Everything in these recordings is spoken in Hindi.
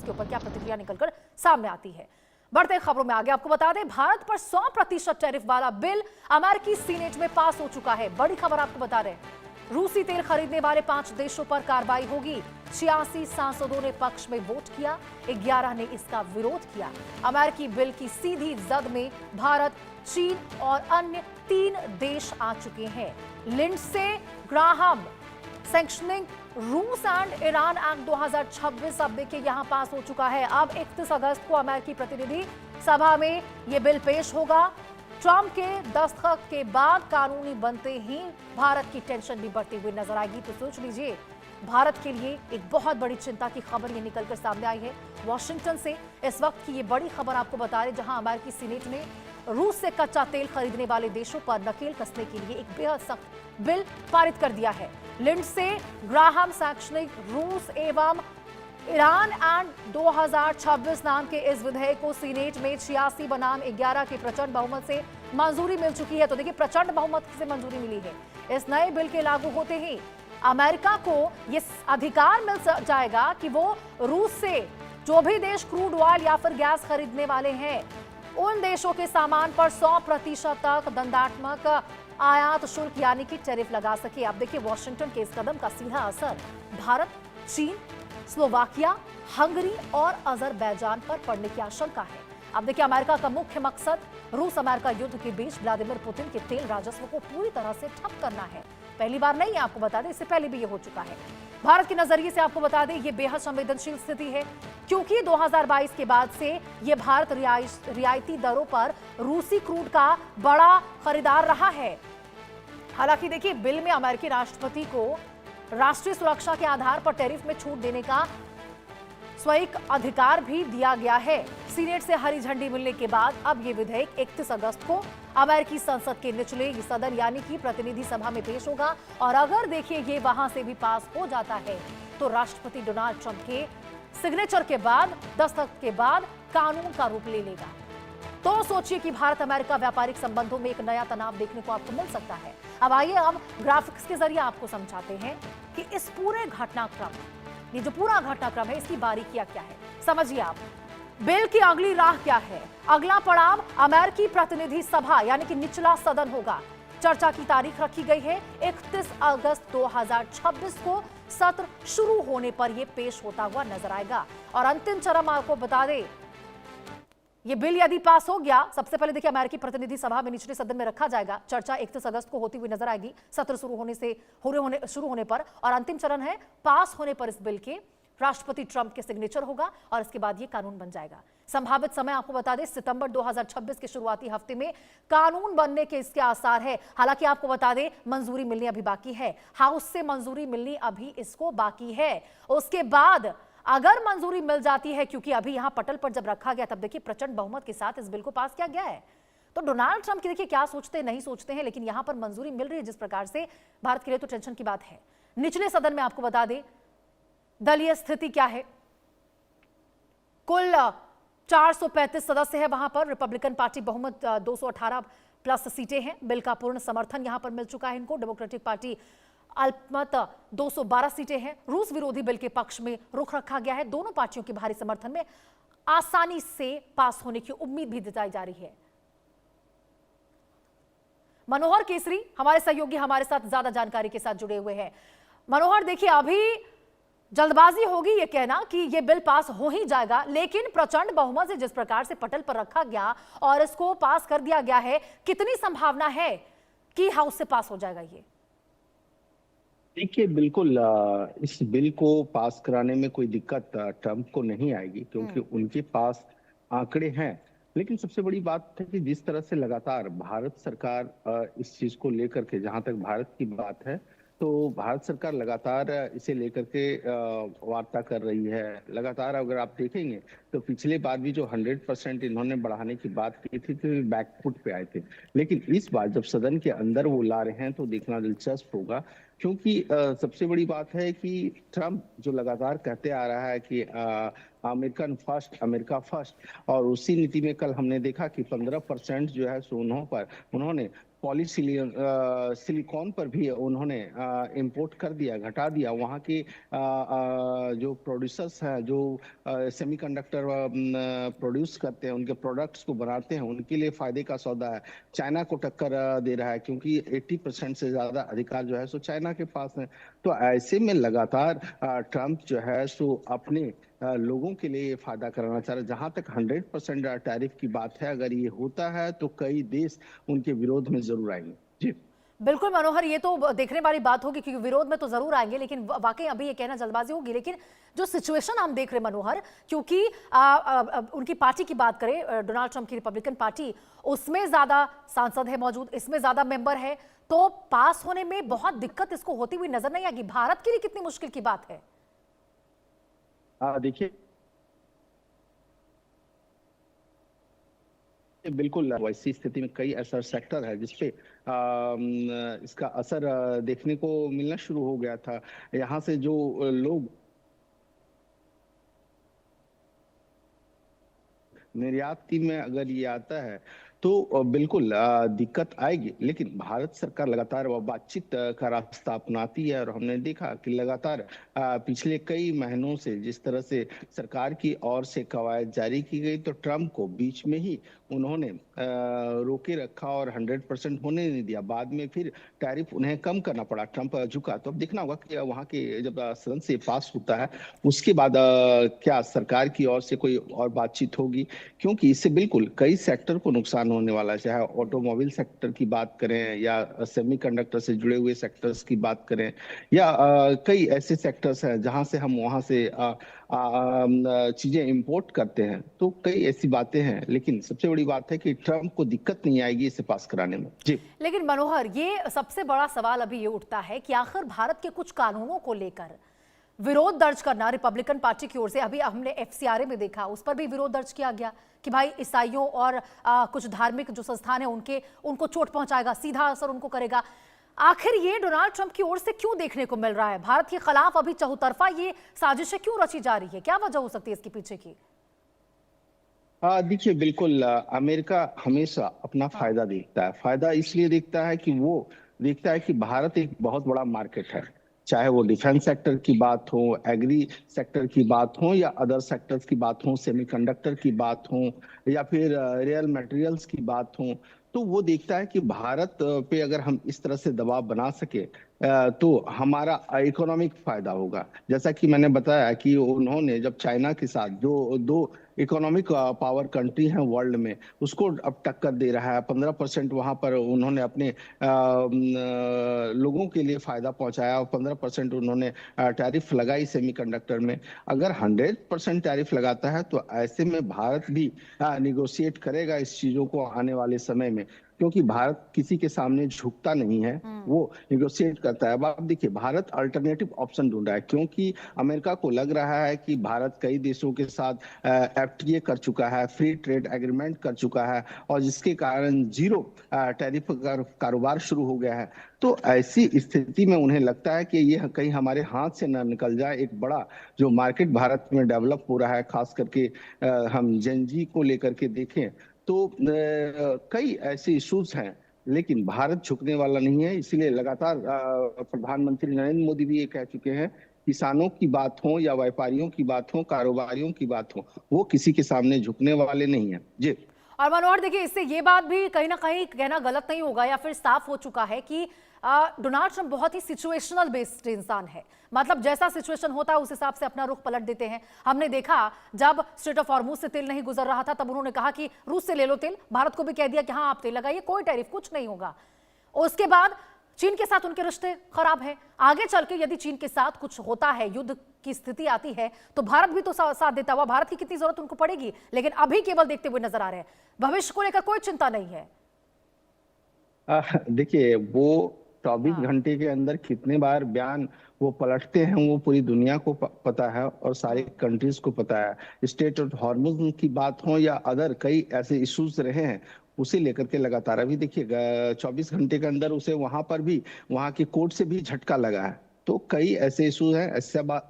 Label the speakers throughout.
Speaker 1: इसके ऊपर क्या प्रतिक्रिया निकलकर सामने आती है। बढ़ते खबरों में आगे आपको बता दें, भारत पर 100% टैरिफ वाला बिल अमेरिकी सीनेट में पास हो चुका है। बड़ी खबर आपको बता रहे हैं, रूसी तेल खरीदने वाले 5 देशों पर कार्रवाई होगी। 86 सांसदों ने पक्ष में वोट किया, 11 ने इसका विरोध किया। अमेरिकी बिल की सीधी जद में भारत, चीन और अन्य 3 देश आ चुके हैं। लिंडसे ग्राहम सैंक्शनिंग रूस एंड ईरान एक्ट 2026 अब देखिए यहां पास हो चुका है। अब 31 अगस्त को अमेरिकी प्रतिनिधि सभा में यह बिल पेश होगा। ट्रंप के दस्तखत के बाद कानूनी बनते ही भारत की टेंशन भी बढ़ती हुई नजर आएगी। तो सोच लीजिए, भारत के लिए एक बहुत बड़ी चिंता की खबर ये निकलकर सामने आई है वॉशिंगटन से। इस वक्त की ये बड़ी खबर आपको बता रहे, जहां अमेरिकी सीनेट ने रूस से कच्चा तेल खरीदने वाले देशों पर नकेल कसने के लिए एक बेहद सख्त बिल पारित कर दिया है। लिंडसे ग्राहम सैंक्शनिंग रूस एवं ईरान एंड 2026 नाम के इस विधेयक को सीनेट में 86 बनाम 11 के प्रचंड बहुमत से मंजूरी मिल चुकी है। तो देखिए, प्रचंड बहुमत से मंजूरी मिली है। इस नए बिल के लागू होते ही अमेरिका को यह अधिकार मिल जाएगा कि वो रूस से जो भी देश क्रूड ऑयल या फिर गैस खरीदने वाले हैं, उन देशों के सामान पर 100% तक दंडात्मक आयात शुल्क यानी कि टैरिफ लगा सके। अब देखिए, वॉशिंगटन के इस कदम का सीधा असर भारत, चीन, स्लोवाकिया, हंगरी और अजरबैजान पर पड़ने की आशंका है। अब देखिए, अमेरिका का मुख्य मकसद रूस अमेरिका युद्ध के बीच व्लादिमीर पुतिन के तेल राजस्व को पूरी तरह से ठप करना है। पहली बार नहीं है, आपको बता दें, इससे पहले भी ये हो चुका है। भारत के नजरिए से आपको बता दें, ये बेहद संवेदनशील स्थिति है, क्योंकि 2022 के बाद से ये भारत रियायती दरों पर रूसी क्रूड का बड़ा खरीदार रहा है। हालांकि देखिए, बिल में अमेरिकी राष्ट्रपति को राष्ट्रीय सुरक्षा के आधार पर टैरिफ में छूट देने का स्वैच्छिक अधिकार भी दिया गया है। सीनेट से हरी झंडी मिलने के बाद अब ये विधेयक 31 अगस्त को अमेरिकी संसद के निचले सदन यानी कि प्रतिनिधि सभा में पेश होगा। और अगर देखिए ये वहां से भी पास हो जाता है तो राष्ट्रपति डोनाल्ड ट्रंप के सिग्नेचर के बाद, दस्तखत के बाद कानून का रूप ले लेगा। तो सोचिए कि भारत अमेरिका व्यापारिक संबंधों में एक नया तनाव देखने को आपको मिल सकता है। अब आइए, अब ग्राफिक्स के जरिए आपको समझाते हैं कि इस पूरे घटनाक्रम, ये जो पूरा घटनाक्रम है, इसकी बारीकियां क्या है। समझिए आप, बिल की अगली राह क्या है। अगला पड़ाव अमेरिकी प्रतिनिधि सभा यानी कि निचला सदन होगा। चर्चा की तारीख रखी गई है 31 अगस्त 2026 को। सत्र शुरू होने पर यह पेश होता हुआ नजर आएगा। और अंतिम चरण आपको बता दें, ये बिल यदि पास हो गया, सबसे पहले देखिए अमेरिकी प्रतिनिधि सभा में निचले सदन में रखा जाएगा। चर्चा 31 अगस्त को होती हुई नजर आएगी, सत्र शुरू होने पर। और अंतिम चरण है, पास होने पर इस बिल के राष्ट्रपति ट्रंप के सिग्नेचर होगा और इसके बाद ये कानून बन जाएगा। संभावित समय आपको बता दें, सितंबर 2026 के शुरुआती हफ्ते में कानून बनने के इसके आसार है। हालांकि आपको बता दें, मंजूरी मिलनी अभी बाकी है, हाउस से मंजूरी मिलनी अभी इसको बाकी है। उसके बाद अगर मंजूरी मिल जाती है, क्योंकि अभी यहां पटल पर जब रखा गया तब देखिए प्रचंड बहुमत के साथ इस बिल को पास किया गया है। तो डोनाल्ड ट्रंप की देखिए क्या सोचते हैं नहीं सोचते हैं, लेकिन यहां पर मंजूरी मिल रही है जिस प्रकार से, भारत के लिए तो टेंशन की बात है। निचले सदन में आपको बता दें दलीय स्थिति क्या है। कुल 435 सदस्य है वहां पर। रिपब्लिकन पार्टी बहुमत 218 प्लस सीटें हैं। बिल का पूर्ण समर्थन यहां पर मिल चुका है इनको। डेमोक्रेटिक पार्टी अल्पमत 212 सीटें हैं। रूस विरोधी बिल के पक्ष में रुख रखा गया है। दोनों पार्टियों के भारी समर्थन में आसानी से पास होने की उम्मीद भी जताई जा रही है। मनोहर केसरी हमारे सहयोगी हमारे साथ ज्यादा जानकारी के साथ जुड़े हुए हैं। मनोहर, देखिए अभी जल्दबाजी होगी ये कहना कि ये बिल पास हो ही जाएगा, लेकिन प्रचंड बहुमत से जिस प्रकार से पटल पर रखा गया और इसको पास कर दिया गया है, कितनी संभावना है कि हाउस से पास हो जाएगा ये?
Speaker 2: देखिए, बिल्कुल इस बिल को पास कराने में कोई दिक्कत ट्रंप को नहीं आएगी, क्योंकि उनके पास आंकड़े हैं। लेकिन सबसे बड़ी बात है कि जिस तरह से लगातार भारत सरकार इस चीज को लेकर के, जहां तक भारत की बात है, तो भारत सरकार लगातार इसे लेकर के वार्ता कर रही है। लगातार अगर आप देखेंगे तो पिछले बार भी जो 100% इन्होंने बढ़ाने की बात की थी तो बैकफुट पे आए थे। लेकिन इस बार जब सदन के अंदर वो ला रहे हैं तो देखना दिलचस्प होगा, क्योंकि सबसे बड़ी बात है कि ट्रंप जो लगातार कहते आ रहा है कि अमेरिकन फर्स्ट, अमेरिका फर्स्ट, और उसी नीति में कल हमने देखा कि 15% जो है सोनों पर उन्होंने सिलिकॉन पर भी उन्होंने इंपोर्ट कर दिया, घटा दिया। वहाँ के जो प्रोड्यूसर्स हैं, जो सेमीकंडक्टर प्रोड्यूस करते हैं, उनके प्रोडक्ट्स को बनाते हैं, उनके लिए फायदे का सौदा है। चाइना को टक्कर दे रहा है, क्योंकि 80% से ज्यादा अधिकार जो है सो चाइना के पास है। तो ऐसे में लगातार ट्रम्प जो है सो अपने लोगों के लिए ये फायदा कराना चाह रहे हैं। जहां तक 100% टैरिफ की बात है, अगर ये होता है तो कई देश उनके विरोध में जरूर आएंगे। जी
Speaker 1: बिल्कुल मनोहर, ये तो देखने वाली बात होगी क्योंकि विरोध में तो जरूर आएंगे, लेकिन वाकई अभी ये कहना जल्दबाजी होगी। लेकिन जो सिचुएशन हम देख रहे हैं मनोहर, क्योंकि उनकी पार्टी की बात करें, डोनाल्ड ट्रंप की रिपब्लिकन पार्टी, उसमें ज्यादा सांसद है मौजूद, इसमें ज्यादा मेंबर है, तो पास होने में बहुत दिक्कत इसको होती हुई नजर नहीं आएगी। भारत के लिए कितनी मुश्किल की बात है?
Speaker 2: देखिए, बिल्कुल वैसी स्थिति में कई ऐसा सेक्टर है जिसपे इसका असर देखने को मिलना शुरू हो गया था। यहाँ से जो लोग निर्यात की में अगर ये आता है तो बिल्कुल दिक्कत आएगी। लेकिन भारत सरकार लगातार वो बातचीत का रास्ता अपनाती है, और हमने देखा कि लगातार पिछले कई महीनों से जिस तरह से सरकार की ओर से कवायद जारी की गई, तो ट्रम्प को बीच में ही उन्होंने रोके रखा और 100% होने नहीं दिया। बाद में फिर टैरिफ उन्हें कम करना पड़ा, ट्रम्प झुका। तो अब देखना होगा कि वहाँ के जब सदन से पास होता है उसके बाद क्या सरकार की ओर से कोई और बातचीत होगी, क्योंकि इससे बिल्कुल कई सेक्टर को नुकसान होने वाला है। चाहे ऑटोमोबाइल सेक्टर की बात करें, या सेमीकंडक्टर से जुड़े हुए सेक्टर्स की बात करें, या कई ऐसे सेक्टर्स हैं जहां से हम वहां से चीजें इंपोर्ट करते हैं। तो कई ऐसी बातें हैं, लेकिन सबसे बड़ी बात है कि ट्रम्प को दिक्कत नहीं आएगी इसे पास कराने में। जी
Speaker 1: लेकिन मनोहर, ये सबसे बड़ा सवाल अभी ये उठता है कि आखिर भारत के कुछ कानूनों को लेकर विरोध दर्ज करना रिपब्लिकन पार्टी की ओर से, अभी हमने एफसीआरए में देखा, उस पर भी विरोध दर्ज किया गया कि भाई ईसाइयों और कुछ धार्मिक जो संस्थान है उनको चोट पहुंचाएगा, सीधा असर उनको करेगा। आखिर ये डोनाल्ड ट्रंप की ओर से क्यों देखने को मिल रहा है? भारत के खिलाफ अभी चहुतरफा ये साजिशें क्यों रची जा रही है? क्या वजह हो सकती है इसके पीछे की?
Speaker 2: देखिए, बिल्कुल अमेरिका हमेशा अपना फायदा देखता है। फायदा इसलिए देखता है कि वो देखता है कि भारत एक बहुत बड़ा मार्केट है। चाहे वो डिफेंस सेक्टर की बात हो, एग्री सेक्टर की बात हो, या अदर सेक्टर्स की बात हो, सेमीकंडक्टर की बात हो, या फिर रियल मटेरियल्स की बात हो। तो वो देखता है कि भारत पे अगर हम इस तरह से दबाव बना सके तो हमारा इकोनॉमिक फायदा होगा। जैसा कि मैंने बताया कि उन्होंने जब चाइना के साथ जो दो इकोनॉमिक पावर कंट्री हैं वर्ल्ड में, उसको अब टक्कर दे रहा है। 15% वहां पर उन्होंने अपने लोगों के लिए फायदा पहुंचाया, और 15% उन्होंने टैरिफ लगाई सेमीकंडक्टर में। अगर 100% टैरिफ लगाता है तो ऐसे में भारत भी निगोशिएट करेगा इस चीजों को आने वाले समय में, क्योंकि भारत किसी के सामने झुकता नहीं है, वो निगोशिएट करता है। अब आप देखिए, भारत अल्टरनेटिव ऑप्शन ढूंढ रहा है, क्योंकि अमेरिका को लग रहा है कि भारत कई देशों के साथ एफटीए कर चुका है, फ्री ट्रेड एग्रीमेंट कर चुका है, और जिसके कारण जीरो टैरिफ कारोबार शुरू हो गया है। तो ऐसी स्थिति में उन्हें लगता है कि ये कहीं हमारे हाथ से न निकल जाए। एक बड़ा जो मार्केट भारत में डेवलप हो रहा है, खास करके हम जेनजी को लेकर के देखें तो कई ऐसे इश्यूज हैं, लेकिन भारत झुकने वाला नहीं है। इसलिए लगातार प्रधानमंत्री नरेंद्र मोदी भी ये कह चुके हैं, किसानों की बात हो या व्यापारियों की बात हो, कारोबारियों की बात हो, वो किसी के सामने झुकने वाले नहीं है। जी
Speaker 1: और मनोहर देखिए, इससे ये बात भी कहीं ना कहीं कहना गलत नहीं होगा, या फिर साफ हो चुका है कि डोनाल्ड ट्रंप बहुत ही सिचुएशनल बेस्ड इंसान है। मतलब जैसा सिचुएशन होता है उस हिसाब से अपना रुख पलट देते हैं। हमने देखा जब स्ट्रेट ऑफ हॉर्मुज से तेल नहीं गुजर रहा था, तब उन्होंने कहा कि रूस से ले लो तेल, भारत को भी कह दिया कि हाँ आप तेल लगाइए, कोई टैरिफ कुछ नहीं होगा। उसके बाद चीन के साथ उनके रिश्ते खराब हैं। आगे चल के यदि चीन के साथ कुछ होता है, युद्ध की स्थिति आती है, तो भारत भी तो साथ देता हुआ, भारत की कितनी जरूरत उनको पड़ेगी। लेकिन अभी केवल देखते हुए नजर आ रहे हैं, भविष्य को लेकर कोई चिंता नहीं है।
Speaker 2: देखिए, वो 24 घंटे के अंदर कितने बार बयान वो पलटते हैं, वो पूरी दुनिया को पता है, और सारे कंट्रीज को पता है। स्टेट ऑफ हॉर्मुज की बात हो या अदर कई ऐसे इश्यूज रहे हैं, उसे लेकर के लगातार अभी देखिए 24 घंटे के अंदर उसे वहां पर भी वहां के कोर्ट से भी झटका लगा है। तो कई ऐसे इशूज हैं।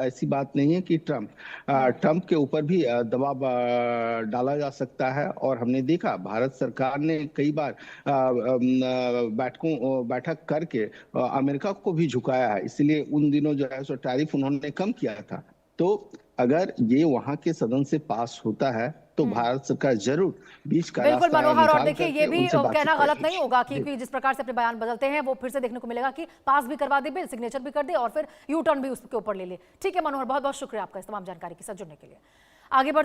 Speaker 2: ऐसी बात नहीं है कि ट्रम्प के ऊपर भी दबाव डाला जा सकता है। और हमने देखा भारत सरकार ने कई बार बैठक करके अमेरिका को भी झुकाया है। इसलिए उन दिनों जो है सो टैरिफ उन्होंने कम किया था। तो अगर ये वहां के सदन से पास होता है तो भारत सरकार जरूर बीच का
Speaker 1: बिल्कुल
Speaker 2: रास्ता
Speaker 1: मनोहर, और
Speaker 2: निकाल
Speaker 1: देखिए
Speaker 2: करके
Speaker 1: ये भी
Speaker 2: उनसे बातचीत
Speaker 1: कहना गलत नहीं
Speaker 2: करेगी।
Speaker 1: होगा
Speaker 2: जी।
Speaker 1: क्योंकि जिस प्रकार से अपने बयान बदलते हैं वो फिर से देखने को मिलेगा कि पास भी करवा दे बिल, सिग्नेचर भी कर दे और फिर यू टर्न भी उसके ऊपर ले ले। ठीक है मनोहर, बहुत बहुत शुक्रिया आपका इस तमाम जानकारी के साथ जुड़ने के लिए। आगे बढ़ते